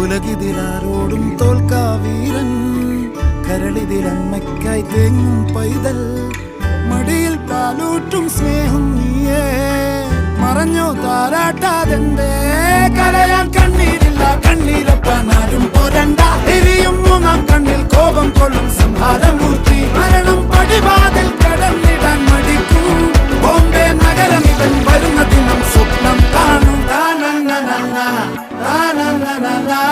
ഉലകിതിലാരോടും തോൽക്കാ വീരൻ, കരളിതിലമ്മയ്ക്കായി തേങ്ങും പൈതൽ, മടിയിൽ പാലൂറ്റും സ്നേഹം നീയേ, മറഞ്ഞോ താരാട്ടാതെന്തേ കരയാൻ കണ്ണീരില്ല, കണ്ണീരപ്പാനാരും പോരണ്ട, എരിയും മൂന്നാം കണ്ണിൽ കോപം കൊള്ളും സംഹാരമൂർത്തി, മരണം പടിവാതിൽ കടന്നിടാൻ മടിക്കും, ബോംബെ നഗരം ഇവൻ വരുന്ന ദിനം സ്വപ്നം കാണും. Na na na na